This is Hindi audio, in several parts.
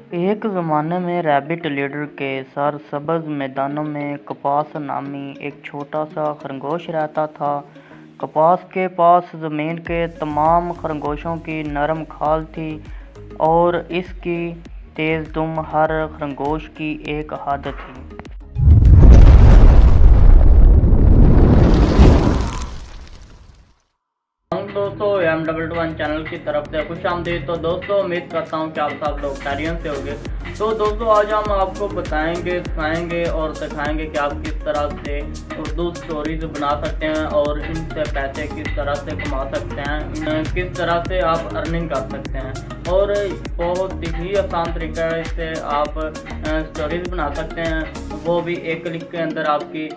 एक ज़माने में रैबिट लीडर के सरसब्ज़ मैदानों में कपास नामी एक छोटा सा खरगोश रहता था। कपास के पास ज़मीन के तमाम खरगोशों की नरम खाल थी और इसकी तेज़ दुम हर खरगोश की एक आदत थी। दोस्तों M11 चैनल की तरफ से खुश आमदीद। तो दोस्तों उम्मीद करता हूँ कि आप सब लोग खैरियत से होंगे। तो दोस्तों आज हम आपको बताएंगे, सिखाएंगे और सिखाएंगे कि आप किस तरह से उर्दू स्टोरीज बना सकते हैं और इनसे पैसे किस तरह से कमा सकते हैं, किस तरह से आप अर्निंग कर सकते हैं। और बहुत ही आसान तरीका है, इससे आप स्टोरीज बना सकते हैं, वो भी एक क्लिक के अंदर आपकी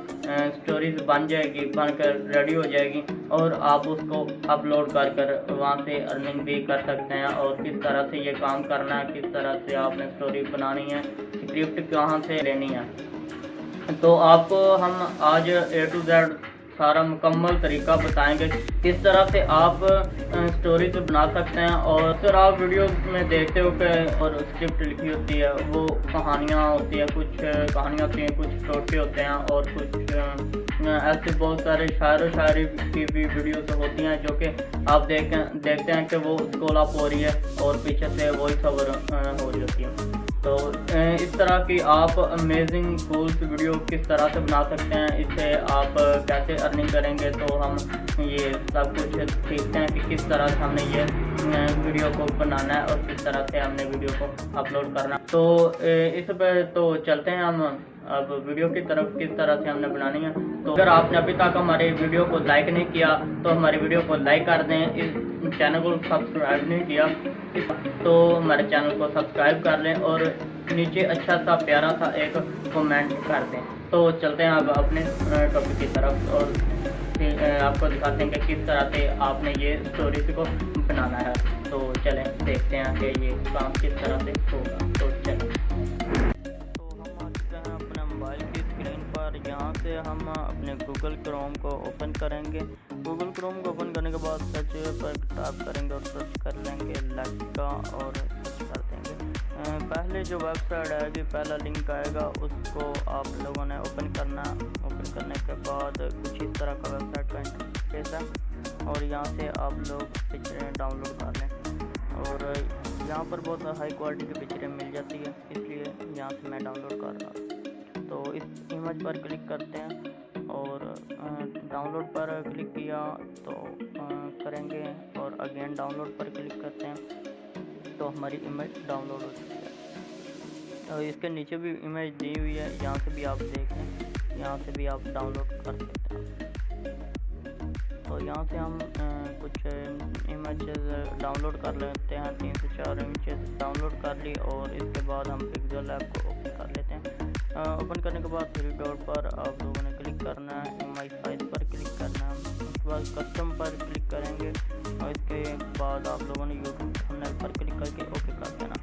स्टोरीज बन जाएगी, बनकर रेडी हो जाएगी और आप उसको अपलोड कर वहाँ से अर्निंग भी कर सकते हैं। और किस तरह से ये काम करना है, किस तरह से आपने स्टोरी बनानी है, स्क्रिप्ट कहाँ से लेनी है, तो आपको हम आज A to Z सारा मुकम्मल तरीका बताएंगे किस तरह से आप स्टोरीज बना सकते हैं। और फिर आप वीडियो में देखते हो कि और स्क्रिप्ट लिखी होती है, वो कहानियाँ होती है, कुछ कहानियाँ होती हैं, कुछ टोटके होते हैं और कुछ ऐसे बहुत सारे शायर व शायरी की भी वीडियोस होती हैं जो कि आप देखते हैं कि वो स्क्रॉल अप हो रही है और पीछे से वॉइस ओवर हो रही होती है। तो इस तरह की आप अमेजिंग कूल्स वीडियो किस तरह से बना सकते हैं, इससे आप कैसे अर्निंग करेंगे, तो हम ये सब कुछ सीखते हैं कि किस तरह से हमने ये वीडियो को बनाना है और किस तरह से हमने वीडियो को अपलोड करना है। तो इस पर तो चलते हैं हम अब वीडियो की तरफ, किस तरह से हमने बनानी है। तो अगर आपने अभी तक हमारे वीडियो को लाइक नहीं किया तो हमारे वीडियो को लाइक कर दें, इस चैनल को सब्सक्राइब नहीं किया तो हमारे चैनल को सब्सक्राइब कर लें और नीचे अच्छा सा प्यारा सा एक कमेंट कर दें। तो चलते हैं अब अपने टॉपिक की तरफ और आपको दिखाते हैं कि किस तरह से आपने ये स्टोरीज को बनाना है। तो चलें देखते हैं कि ये काम किस तरह से होगा। तो चलें, यहाँ से हम अपने गूगल क्रोम को ओपन करेंगे। गूगल क्रोम को ओपन करने के बाद सर्च पर टाइप करेंगे और सर्च कर लेंगे लेक्सिका और सर्च कर देंगे। पहले जो वेबसाइट आएगी, पहला लिंक आएगा, उसको आप लोगों ने ओपन करना। ओपन करने के बाद कुछ इस तरह का वेबसाइट का इंटरफेस है और यहाँ से आप लोग पिक्चरें डाउनलोड कर लें। और यहाँ पर बहुत हाई क्वालिटी की पिक्चरें मिल जाती है, इसलिए यहाँ से मैं डाउनलोड कर रहा हूँ। तो इस इमेज पर क्लिक करते हैं और डाउनलोड पर क्लिक किया तो करेंगे और अगेन डाउनलोड पर क्लिक करते हैं तो हमारी इमेज डाउनलोड हो चुकी है। तो इसके नीचे भी इमेज दी हुई है, यहाँ से भी आप देखें, यहाँ से भी आप डाउनलोड कर सकते हैं। तो यहाँ से हम कुछ इमेजेस डाउनलोड कर लेते हैं, 3 से 4 इमेजेस डाउनलोड कर ली और इसके बाद हम पिक्सेल ऐप को ओपन कर लेते हैं। ओपन करने के बाद 3 डॉट पर आप लोगों ने क्लिक करना है, इमेज साइज पर क्लिक करना है, उसके बाद कस्टम पर क्लिक करेंगे और इसके बाद आप लोगों ने यूट्यूब थंबनेल पर क्लिक करके ओके कर देना।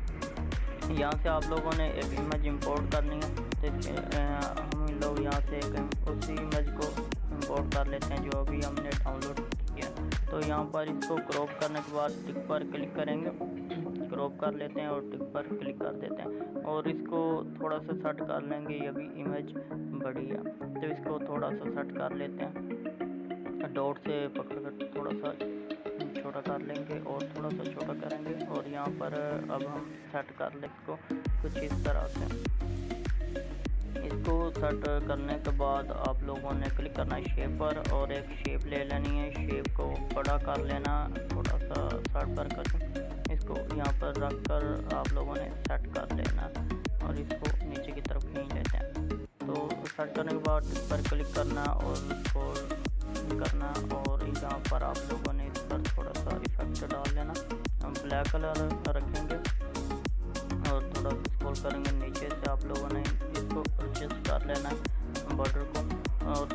यहाँ से आप लोगों ने एक इमेज इंपोर्ट करनी है, तो इसके हम लोग यहाँ से उसी इमेज को इंपोर्ट कर लेते हैं जो अभी हमने डाउनलोड किया। तो यहाँ पर इसको क्रॉप करने के बाद टिक पर क्लिक करेंगे, क्रॉप कर लेते हैं और टिक पर क्लिक कर देते हैं और इसको थोड़ा सा सेट कर लेंगे। ये भी इमेज बड़ी है तो इसको थोड़ा सा सेट कर लेते हैं, डॉट से पकड़ कर थोड़ा सा छोटा कर लेंगे और थोड़ा सा छोटा करेंगे और यहाँ पर अब हम सेट कर लें इसको कुछ इस तरह से। इसको सेट करने के बाद आप लोगों ने क्लिक करना है शेप पर और एक शेप ले लेनी है। शेप को बड़ा कर लेना, थोड़ा सा साइड पर करके इसको यहाँ पर रख कर आप लोगों ने सेट कर लेना और इसको नीचे की तरफ खींच लेते हैं। तो सेट करने के बाद इस पर क्लिक करना और इसको करना और यहाँ पर आप लोगों ने इस पर थोड़ा सा इफेक्ट डाल लेना। हम ब्लैक कलर रखेंगे और थोड़ा सा स्क्रॉल करेंगे नीचे से, आप लोगों ने इसको एडजस्ट कर लेना है बॉर्डर को और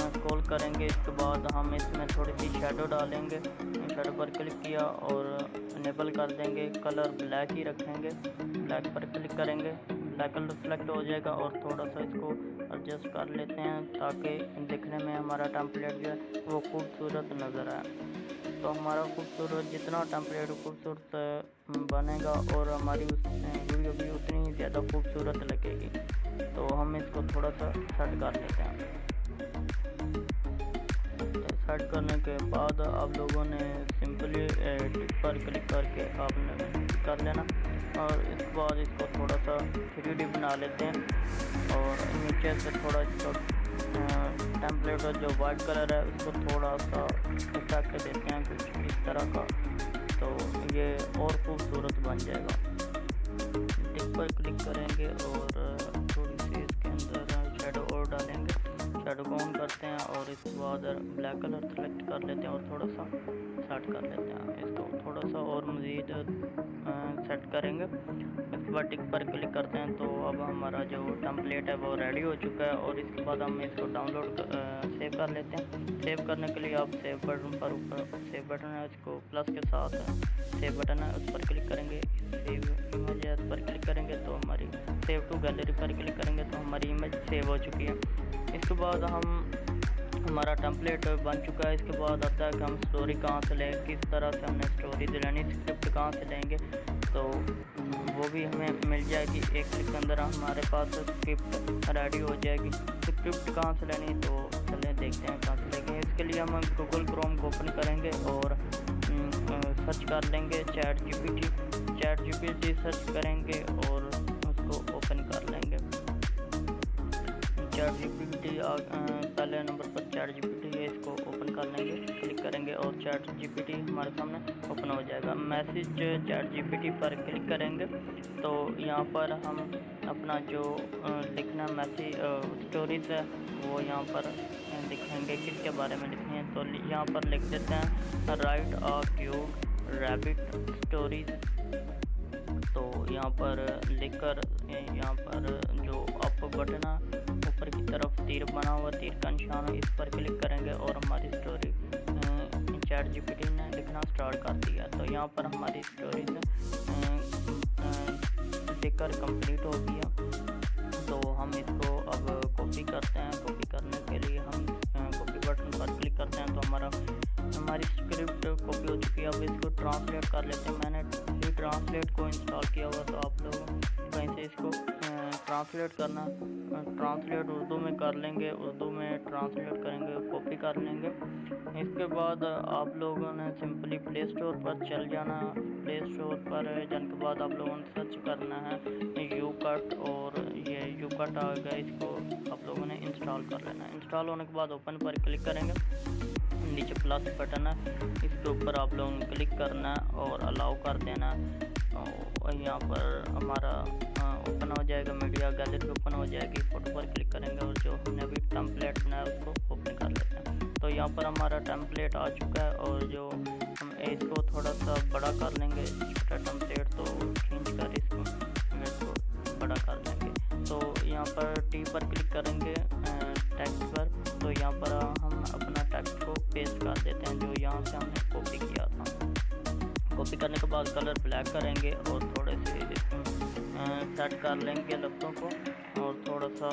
स्क्रॉल करेंगे। इसके बाद हम इसमें थोड़ी सी शेडो डालेंगे, शेडो पर क्लिक किया और इनेबल कर देंगे, कलर ब्लैक ही रखेंगे, ब्लैक पर क्लिक करेंगे, ब्लैक कलर सेलेक्ट हो जाएगा और थोड़ा सा इसको एडजस्ट कर लेते हैं ताकि दिखने में हमारा टेम्पलेट जो है वो खूबसूरत नज़र आए। तो हमारा खूबसूरत जितना टेम्पलेट खूबसूरत बनेगा और हमारी वीडियो भी उतनी ही ज़्यादा खूबसूरत लगेगी। तो हम इसको थोड़ा सा सेट कर लेते हैं। सेट करने के बाद आप लोगों ने सिंपली टिक पर क्लिक करके आपने कर लेना और इसके बाद इसको थोड़ा सा 3D बना लेते हैं और नीचे से थोड़ा इसका टेम्पलेट जो वाइट कलर है उसको थोड़ा सा इफेक्ट देते हैं कुछ इस तरह का, तो ये और खूबसूरत बन जाएगा। टिक पर क्लिक करेंगे और थोड़ी सी इसके अंदर शेडो और डालेंगे। शेडो को ऑन करते हैं और इसके बाद ब्लैक कलर सेलेक्ट कर लेते हैं और थोड़ा सा सेट कर लेते हैं। इसको थोड़ा सा और मज़ीद सेट करेंगे। इसके बाद टिक पर क्लिक करते हैं तो अब हमारा जो टेम्पलेट है वो रेडी हो चुका है और इसके बाद हम इसको डाउनलोड सेव कर लेते हैं। सेव करने के लिए आप सेव बटन पर ऊपर सेव बटन है उसको प्लस के साथ सेव बटन है उस पर क्लिक करेंगे। सेव इमेज है उस पर क्लिक करेंगे तो हमारी सेव टू गैलरी पर क्लिक करेंगे तो हमारी इमेज सेव हो चुकी है। इसके बाद हमारा टेम्पलेट बन चुका है। इसके बाद आता है कि हम स्टोरी कहाँ से लें, किस तरह से हमने स्टोरी लेनी, स्क्रिप्ट कहाँ से लेंगे, तो वो भी हमें मिल जाएगी। एक क्लिक के अंदर हमारे पास स्क्रिप्ट रेडी हो जाएगी। स्क्रिप्ट कहाँ से लेनी तो चलें देखते हैं कहाँ से लेंगे। इसके लिए हम गूगल क्रोम को ओपन करेंगे और सर्च कर लेंगे चैट जीपीटी सर्च करेंगे और उसको ओपन कर लेंगे। चैट जीपीटी पहले नंबर पर चैट जीपीटी है, इसको ओपन कर लेंगे, क्लिक करेंगे और चैट जीपीटी हमारे सामने ओपन हो जाएगा। मैसेज चैट जीपीटी पर क्लिक करेंगे तो यहाँ पर हम अपना जो लिखना मैसेज स्टोरीज है वो यहाँ पर लिखेंगे, किसके बारे में लिखनी है। तो यहाँ पर लिख देते हैं right a cute rabbit stories. तो यहाँ पर लिखकर यहाँ पर जो अप बटन है ऊपर की तरफ तीर बना हुआ, तीर का निशान है, इस पर क्लिक करेंगे और हमारी स्टोरी चैट जीपीटी ने लिखना स्टार्ट कर दिया। तो यहाँ पर हमारी स्टोरी लिखकर कंप्लीट हो गया। तो हम इसको अब कॉपी करते हैं। कॉपी करने के लिए हम कॉपी बटन पर क्लिक करते हैं तो हमारी स्क्रिप्ट कॉपी हो चुकी है। अब इसको ट्रांसलेट कर लेते हैं। मैंने ही ट्रांसलेट को इंस्टॉल किया हुआ, तो आप लोग कहीं से इसको ट्रांसलेट करना, ट्रांसलेट उर्दू में कर लेंगे, उर्दू में ट्रांसलेट करेंगे, कॉपी कर लेंगे। इसके बाद आप लोगों ने सिंपली प्ले स्टोर पर चल जाना। प्ले स्टोर पर जाने के बाद आप लोगों ने सर्च करना है यूकट, और ये यूकट आ गया, इसको आप लोगों ने इंस्टॉल कर लेना है। इंस्टॉल होने के बाद ओपन पर क्लिक करेंगे। नीचे प्लस बटन है, इसके ऊपर आप लोगों ने क्लिक करना है और अलाउ कर देना है। और यहाँ पर हमारा ओपन हो जाएगा, मीडिया गैलरी ओपन हो जाएगी। फ़ोटो पर क्लिक करेंगे और जो हमने अभी टेम्पलेट बनाया उसको ओपन कर लेते हैं। तो यहाँ पर हमारा टेम्पलेट आ चुका है और जो हम इसको थोड़ा सा बड़ा कर लेंगे, छोटा टेम्पलेट तो खींच कर इसको बड़ा कर लेंगे। तो यहाँ पर टी पर क्लिक करेंगे टेक्स्ट पर, तो यहाँ पर हम अपना टेक्स्ट को पेस्ट कर देते हैं जो यहाँ से हमने कॉपी किया था। कॉपी करने के बाद कलर ब्लैक करेंगे और थोड़े से सेट कर लेंगे लफ्ज़ों को, और थोड़ा सा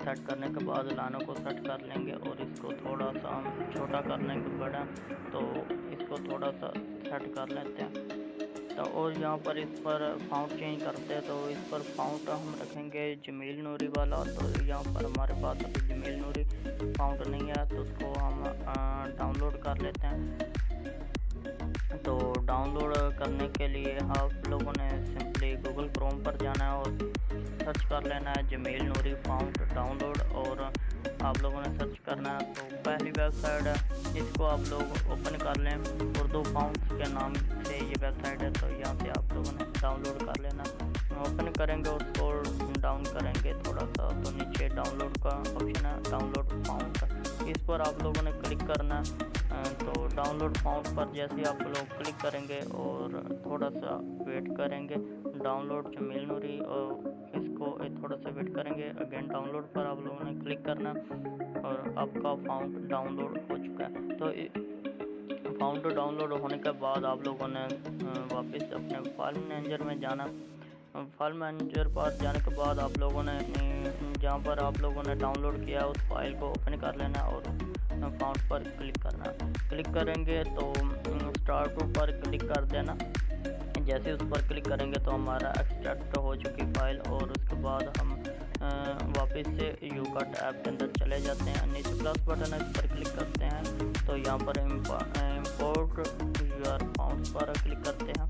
सेट करने के बाद लानों को सेट कर लेंगे और इसको थोड़ा सा हम छोटा कर लेंगे बड़ा, तो इसको थोड़ा सा सेट कर लेते हैं। तो और यहाँ पर इस पर फाउंट चेंज करते हैं, तो इस पर फाउंट हम रखेंगे जमील नूरी वाला। तो यहाँ पर हमारे पास अभी जमील नूरी फाउंट नहीं है, तो उसको हम डाउनलोड कर लेते हैं। तो डाउनलोड करने के लिए आप लोगों ने सिंपली गूगल क्रोम पर जाना है और सर्च कर लेना है जमील नूरी फाउंट डाउनलोड, और आप लोगों ने सर्च करना है। तो पहली वेबसाइट है, इसको आप लोग ओपन कर लें। उर्दू फाउंट के नाम से ये वेबसाइट है, तो यहाँ से आप लोगों ने डाउनलोड कर लेना। ओपन करेंगे और उसको डाउन करेंगे थोड़ा सा, तो नीचे डाउनलोड का ऑप्शन है, डाउनलोड फाउंट, इस पर आप लोगों ने क्लिक करना है। तो डाउनलोड फाउंट पर जैसे आप लोग क्लिक करेंगे और थोड़ा सा वेट करेंगे, डाउनलोड जमील नूरी, और इसको थोड़ा सा वेट करेंगे। अगेन डाउनलोड पर आप लोगों ने क्लिक करना और आपका फाउंट डाउनलोड हो चुका है। तो फाउंट डाउनलोड होने के बाद आप लोगों ने वापस अपने फाइल मैनेजर में जाना। फाइल मैनेजर पर जाने के बाद आप लोगों ने जहाँ पर आप लोगों ने डाउनलोड किया उस फाइल को ओपन कर लेना और फाउंड पर क्लिक करना। क्लिक करेंगे तो स्टार्ट पर क्लिक कर देना। जैसे उस पर क्लिक करेंगे तो हमारा एक्सट्रैक्ट हो चुकी फाइल, और उसके बाद हम वापस से यूकट ऐप के अंदर चले जाते हैं। नीचे प्लस बटन है, इस पर क्लिक करते हैं तो यहाँ पर इम्पोर्ट यूआर फाउंड पर क्लिक करते हैं।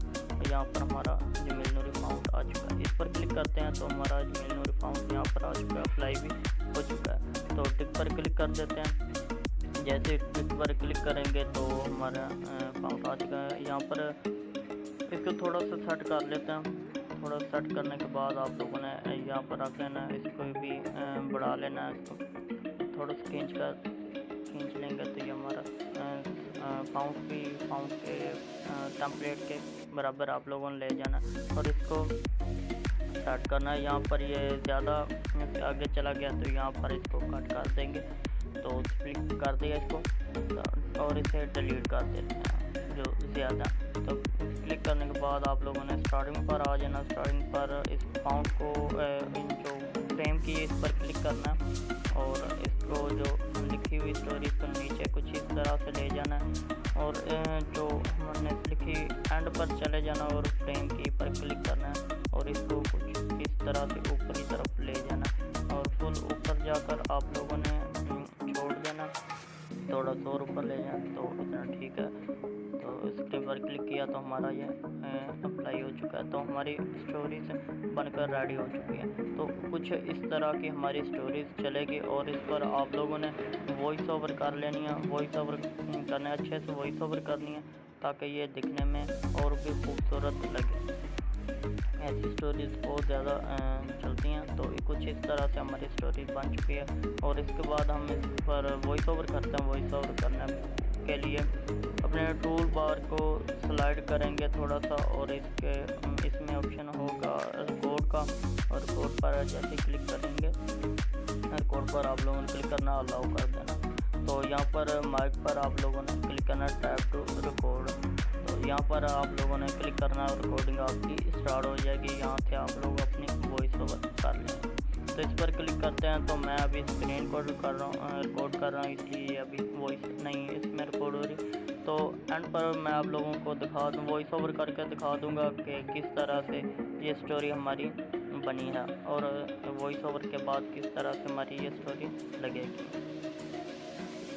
यहाँ पर हमारा जीमेल नूरी फाउंड आ चुका है। इस पर क्लिक करते हैं तो हमारा जीमेल नूरी फाउंड यहाँ पर आ चुका है, अप्लाई भी हो चुका है। तो टिक पर क्लिक कर देते हैं। जैसे टिक पर क्लिक करेंगे तो हमारा फाउंड आ चुका है। यहाँ पर इसको थोड़ा सा सेट कर लेते हैं। थोड़ा सेट करने के बाद आप लोगों ने यहाँ पर रख लेना है, इसको भी बढ़ा लेना है। इसको थोड़ा सा खींच लेंगे तो ये हमारा फाउंड के टेम्पलेट के बराबर आप लोगों ने ले जाना और इसको सेट करना है। यहाँ पर ये ज़्यादा आगे चला गया तो यहाँ पर इसको कट कर देंगे। तो क्लिक कर दिया इसको और इसे डिलीट कर देते हैं जो ज़्यादा। तो क्लिक करने के बाद आप लोगों ने स्टार्टिंग पर आ जाना। स्टार्टिंग पर इस फाउंड को जो फ्रेम की इस पर क्लिक करना और इसको जो लिखी हुई स्टोरी को नीचे कुछ इस तरह से ले जाना है और जो हमने लिखी एंड पर चले जाना और फ्रेम की पर क्लिक करना है और इसको कुछ इस तरह से ऊपर की तरफ ले जाना और फुल ऊपर जाकर आप लोगों ने छोड़ देना, थोड़ा सा और ऊपर ले जाना तो इतना ठीक है। तो स्क्रीन पर क्लिक किया तो हमारा ये अप्लाई हो चुका है। तो हमारी स्टोरीज बनकर रेडी हो चुकी है। तो कुछ इस तरह की हमारी स्टोरीज चलेगी और इस पर आप लोगों ने वॉइस ओवर कर लेनी है। वॉइस ओवर करना अच्छे से वॉइस ओवर करनी है ताकि ये दिखने में और भी खूबसूरत लगे। ऐसी स्टोरीज बहुत ज़्यादा चलती हैं। तो कुछ इस तरह से हमारी स्टोरी बन चुकी है और इसके बाद हम इस पर वॉइस ओवर करते हैं। वॉइस ओवर करने के लिए अपने टूल बार को स्लाइड करेंगे थोड़ा सा और इसमें ऑप्शन होगा रिकॉर्ड का और रिकॉर्ड पर जैसे क्लिक करेंगे रिकॉर्ड पर आप लोगों ने क्लिक करना, अलाउ कर देना। तो यहाँ पर माइक पर आप लोगों ने क्लिक करना, टैप टू रिकॉर्ड। तो यहाँ पर आप लोगों ने क्लिक करना और रिकॉर्डिंग आपकी स्टार्ट हो जाएगी। यहाँ से आप लोग अपनी वॉइस ओवर कर लेंगे। तो इस पर क्लिक करते हैं तो मैं अभी स्क्रीन रिकॉर्ड कर रहा हूँ इसलिए अभी वॉइस नहीं इसमें रिकॉर्ड हो रही। तो एंड पर मैं आप लोगों को दिखा दूँ, वॉइस ओवर करके दिखा दूँगा कि किस तरह से ये स्टोरी हमारी बनी है और वॉइस ओवर के बाद किस तरह से हमारी ये स्टोरी लगेगी।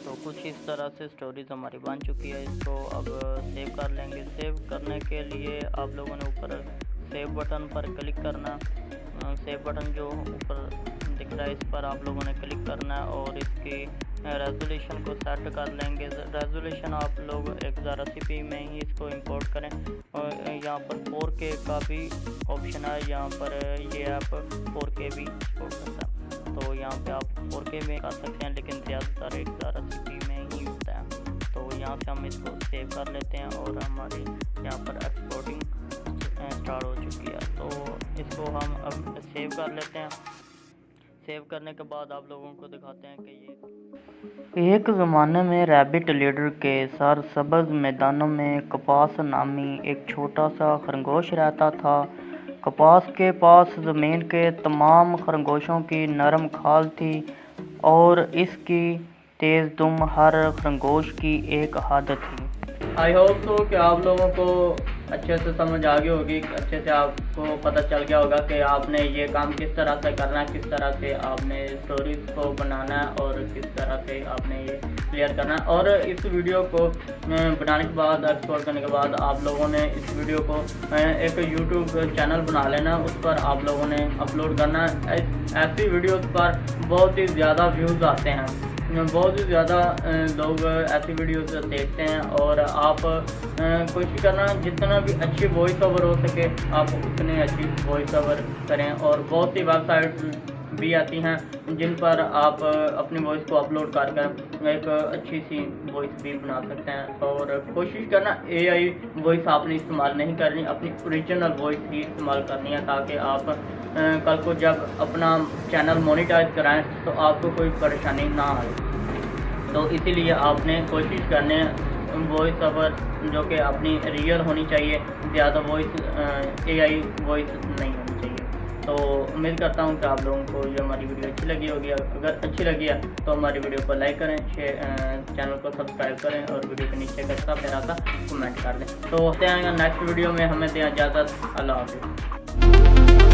तो कुछ इस तरह से स्टोरीज हमारी बन चुकी है। इसको अब सेव कर लेंगे। सेव करने के लिए आप लोगों ने ऊपर सेव बटन पर क्लिक करना। सेव बटन जो ऊपर दिख रहा है इस पर आप लोगों ने क्लिक करना है और इसकी रेजोल्यूशन को सेट कर लेंगे। रेजोल्यूशन आप लोग 1080p में ही इसको इंपोर्ट करें और यहाँ पर 4K का भी ऑप्शन है। यहाँ पर ये ऐप 4K भी सपोर्ट करता है। तो यहाँ पे आप 4K में कर सकते हैं लेकिन ज़्यादातर 1080p में ही होता है। तो यहाँ से हम इसको सेव कर लेते हैं और हमारी यहाँ पर एक्सपोर्टिंग स्टार्ट हो चुकी है। तो इसको हम अब सेव कर लेते हैं। सेव करने के बाद आप लोगों को दिखाते हैं कि ये एक ज़माने में रैबिट लीडर के सरसब्ज़ मैदानों में कपास नामी एक छोटा सा खरगोश रहता था। कपास के पास ज़मीन के तमाम खरगोशों की नरम खाल थी और इसकी तेज़ दुम हर खरगोश की एक आदत थी। आई होप तो कि आप लोगों को अच्छे से समझ आ गई होगी, अच्छे से आपको पता चल गया होगा कि आपने ये काम किस तरह से करना है, किस तरह से आपने स्टोरीज को बनाना है और किस तरह से आपने ये क्लियर करना है। और इस वीडियो को बनाने के बाद एक्सपोर्ट करने के बाद आप लोगों ने इस वीडियो को एक यूट्यूब चैनल बना लेना, उस पर आप लोगों ने अपलोड करना है। ऐसी वीडियोज़ पर बहुत ही ज़्यादा व्यूज़ आते हैं, बहुत ही ज़्यादा लोग ऐसी वीडियोस देखते हैं और आप कोशिश करना जितना भी अच्छी वॉइस ओवर हो सके आप उतनी अच्छी वॉइस ओवर करें। और बहुत सी वेबसाइट भी आती हैं जिन पर आप अपनी वॉइस को अपलोड कर एक अच्छी सी वॉइस भी बना सकते हैं। और कोशिश करना AI वॉइस आपने इस्तेमाल नहीं करनी, अपनी ओरिजिनल वॉइस ही इस्तेमाल करनी है ताकि आप कल को जब अपना चैनल मोनेटाइज कराएं तो आपको कोई परेशानी ना आए। तो इसीलिए आपने कोशिश करने वॉइस ओवर जो कि अपनी रियल होनी चाहिए, ज़्यादा वॉइस AI वॉइस नहीं होनी चाहिए। तो उम्मीद करता हूँ कि आप लोगों को जो हमारी वीडियो अच्छी लगी होगी। अगर अच्छी लगी है तो हमारी वीडियो को लाइक करें, चैनल को सब्सक्राइब करें और वीडियो के नीचे का प्यारा सा कमेंट कर दें। तो होते हैं नेक्स्ट वीडियो में, हमें दें इजाज़त। अल्लाह हाफिज़।